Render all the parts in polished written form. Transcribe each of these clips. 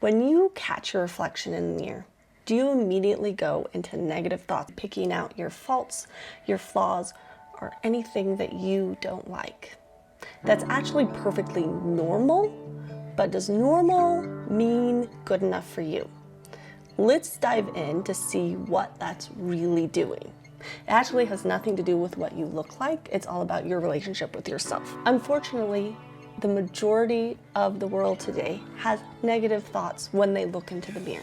When you catch your reflection in the mirror, do you immediately go into negative thoughts, picking out your faults, your flaws, or anything that you don't like? That's actually perfectly normal, but does normal mean good enough for you? Let's dive in to see what that's really doing. It actually has nothing to do with what you look like. It's all about your relationship with yourself. Unfortunately, the majority of the world today has negative thoughts when they look into the mirror.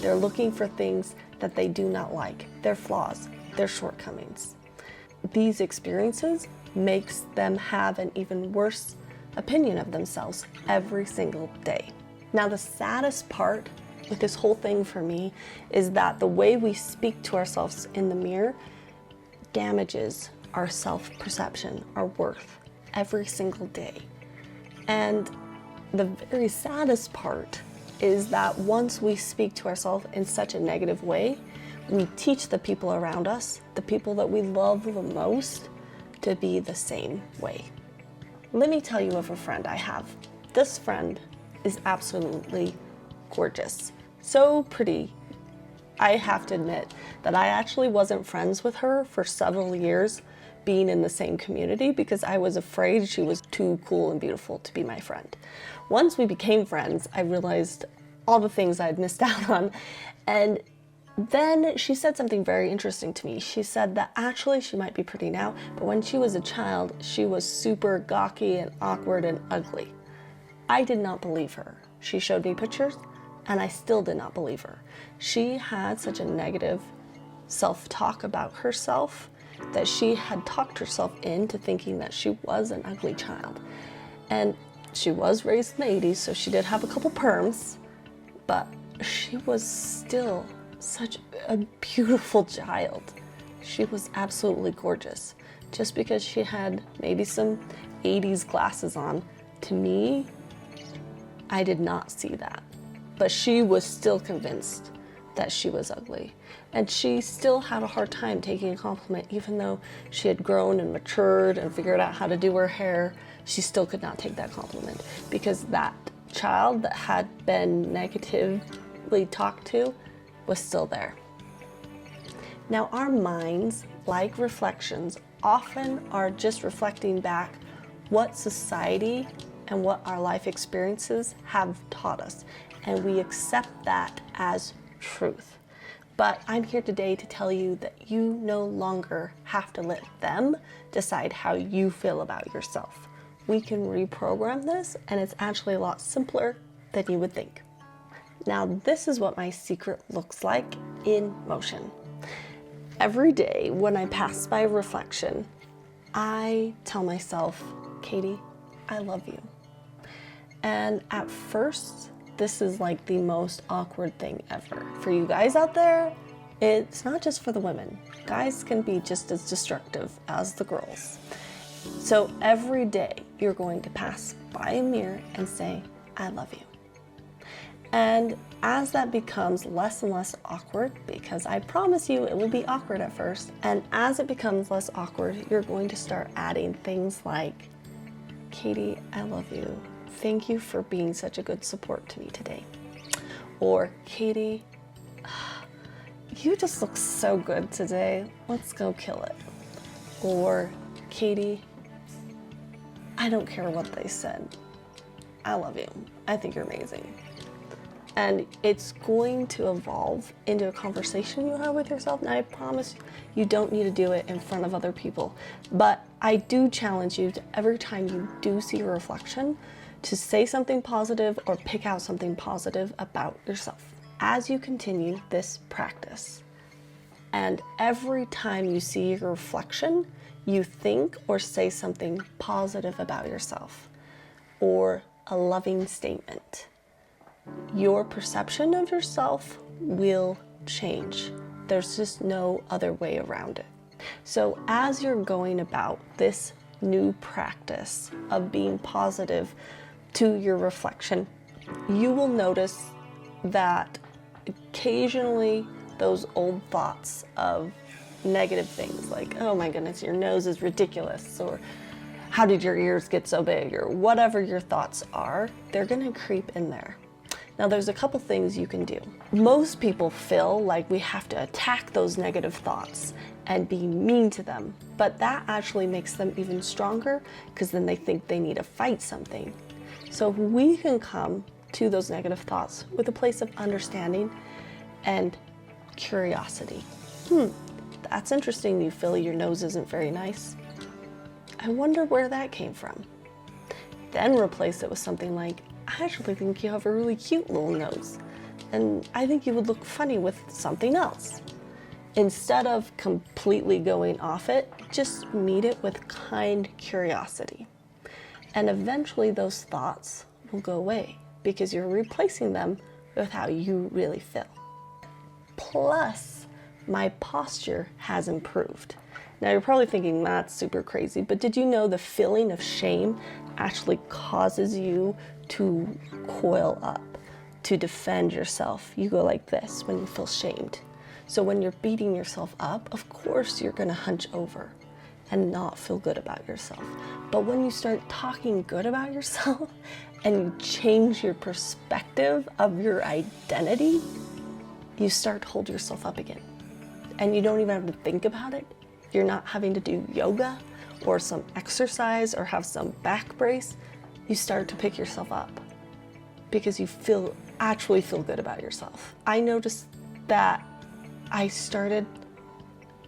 They're looking for things that they do not like, their flaws, their shortcomings. These experiences makes them have an even worse opinion of themselves every single day. Now, the saddest part with this whole thing for me is that the way we speak to ourselves in the mirror damages our self-perception, our worth, every single day. And the very saddest part is that once we speak to ourselves in such a negative way, we teach the people around us, the people that we love the most, to be the same way. Let me tell you of a friend I have. This friend is absolutely gorgeous, so pretty. I have to admit that I actually wasn't friends with her for several years being in the same community because I was afraid she was too cool and beautiful to be my friend. Once we became friends, I realized all the things I'd missed out on, and then she said something very interesting to me. She said that actually she might be pretty now, but when she was a child, she was super gawky and awkward and ugly. I did not believe her. She showed me pictures, and I still did not believe her. She had such a negative self-talk about herself that she had talked herself into thinking that she was an ugly child. And she was raised in the 80s, so she did have a couple perms, but she was still such a beautiful child. She was absolutely gorgeous. Just because she had maybe some 80s glasses on, to me, I did not see that. But she was still convinced that she was ugly. And she still had a hard time taking a compliment, even though she had grown and matured and figured out how to do her hair. She still could not take that compliment because that child that had been negatively talked to was still there. Now, our minds, like reflections, often are just reflecting back what society and what our life experiences have taught us, and we accept that as truth. But I'm here today to tell you that you no longer have to let them decide how you feel about yourself. We can reprogram this, and it's actually a lot simpler than you would think. Now, this is what my secret looks like in motion. Every day when I pass by reflection, I tell myself, Katie, I love you. And at first, this is like the most awkward thing ever. For you guys out there, it's not just for the women. Guys can be just as destructive as the girls. So every day you're going to pass by a mirror and say, I love you. And as that becomes less and less awkward, because I promise you it will be awkward at first, and as it becomes less awkward, you're going to start adding things like, Katie, I love you. Thank you for being such a good support to me today. Or, Katie, you just look so good today. Let's go kill it. Or, Katie, I don't care what they said. I love you. I think you're amazing. And it's going to evolve into a conversation you have with yourself. And I promise you don't need to do it in front of other people. But I do challenge you to, every time you do see a reflection, to say something positive or pick out something positive about yourself as you continue this practice. And every time you see your reflection, you think or say something positive about yourself or a loving statement. Your perception of yourself will change. There's just no other way around it. So as you're going about this new practice of being positive to your reflection, you will notice that occasionally those old thoughts of negative things like, oh my goodness, your nose is ridiculous, or how did your ears get so big, or whatever your thoughts are, they're gonna creep in there. Now there's a couple things you can do. Most people feel like we have to attack those negative thoughts and be mean to them, but that actually makes them even stronger because then they think they need to fight something. So we can come to those negative thoughts with a place of understanding and curiosity. That's interesting. You feel your nose isn't very nice. I wonder where that came from. Then replace it with something like, I actually think you have a really cute little nose, and I think you would look funny with something else. Instead of completely going off it, just meet it with kind curiosity. And eventually those thoughts will go away because you're replacing them with how you really feel. Plus, my posture has improved. Now you're probably thinking that's super crazy, but did you know the feeling of shame actually causes you to coil up, to defend yourself? You go like this when you feel shamed. So when you're beating yourself up, of course you're gonna hunch over and not feel good about yourself. But when you start talking good about yourself and you change your perspective of your identity, you start to hold yourself up again. And you don't even have to think about it. You're not having to do yoga or some exercise or have some back brace. You start to pick yourself up because you actually feel good about yourself. I noticed that I started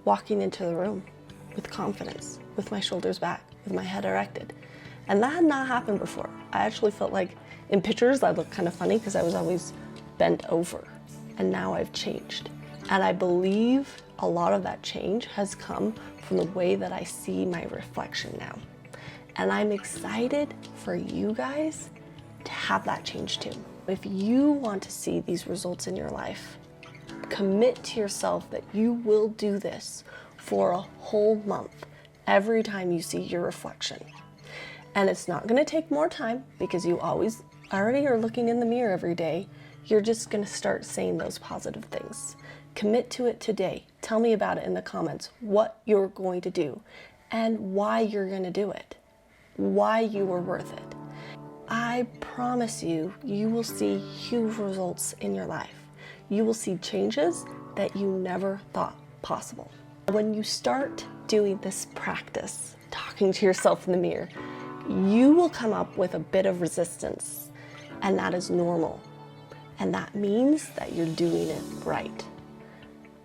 walking into the room with confidence, with my shoulders back, with my head erected. And that had not happened before. I actually felt like in pictures I looked kind of funny because I was always bent over. And now I've changed. And I believe a lot of that change has come from the way that I see my reflection now. And I'm excited for you guys to have that change too. If you want to see these results in your life, commit to yourself that you will do this for a whole month every time you see your reflection. And it's not going to take more time because you already are looking in the mirror every day. You're just going to start saying those positive things. Commit to it today. Tell me about it in the comments, what you're going to do and why you're going to do it, why you are worth it. I promise you, you will see huge results in your life. You will see changes that you never thought possible. When you start doing this practice, talking to yourself in the mirror, you will come up with a bit of resistance, and that is normal. And that means that you're doing it right.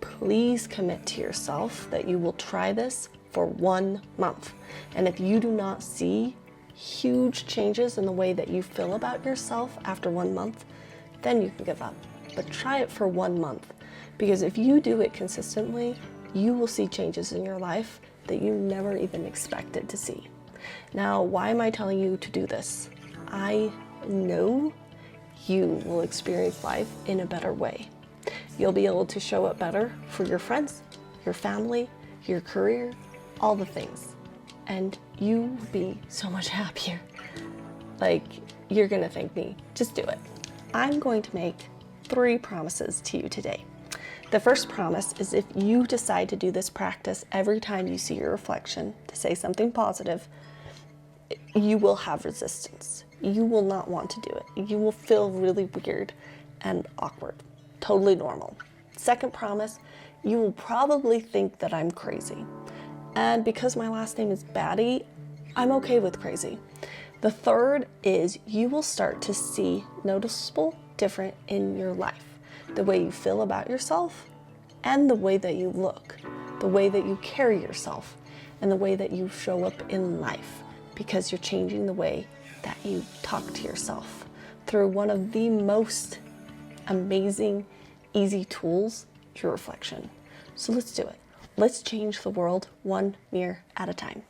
Please commit to yourself that you will try this for 1 month. And if you do not see huge changes in the way that you feel about yourself after 1 month, then you can give up. But try it for 1 month, because if you do it consistently, you will see changes in your life that you never even expected to see. Now, why am I telling you to do this? I know you will experience life in a better way. You'll be able to show up better for your friends, your family, your career, all the things. And you will be so much happier. Like, you're gonna thank me. Just do it. I'm going to make 3 promises to you today. The first promise is if you decide to do this practice every time you see your reflection, to say something positive, you will have resistance. You will not want to do it. You will feel really weird and awkward. Totally normal. Second promise, you will probably think that I'm crazy. And because my last name is Batty, I'm okay with crazy. The third is you will start to see noticeable difference in your life. The way you feel about yourself and the way that you look, the way that you carry yourself, and the way that you show up in life, because you're changing the way that you talk to yourself through one of the most amazing, easy tools, your reflection. So let's do it. Let's change the world 1 mirror at a time.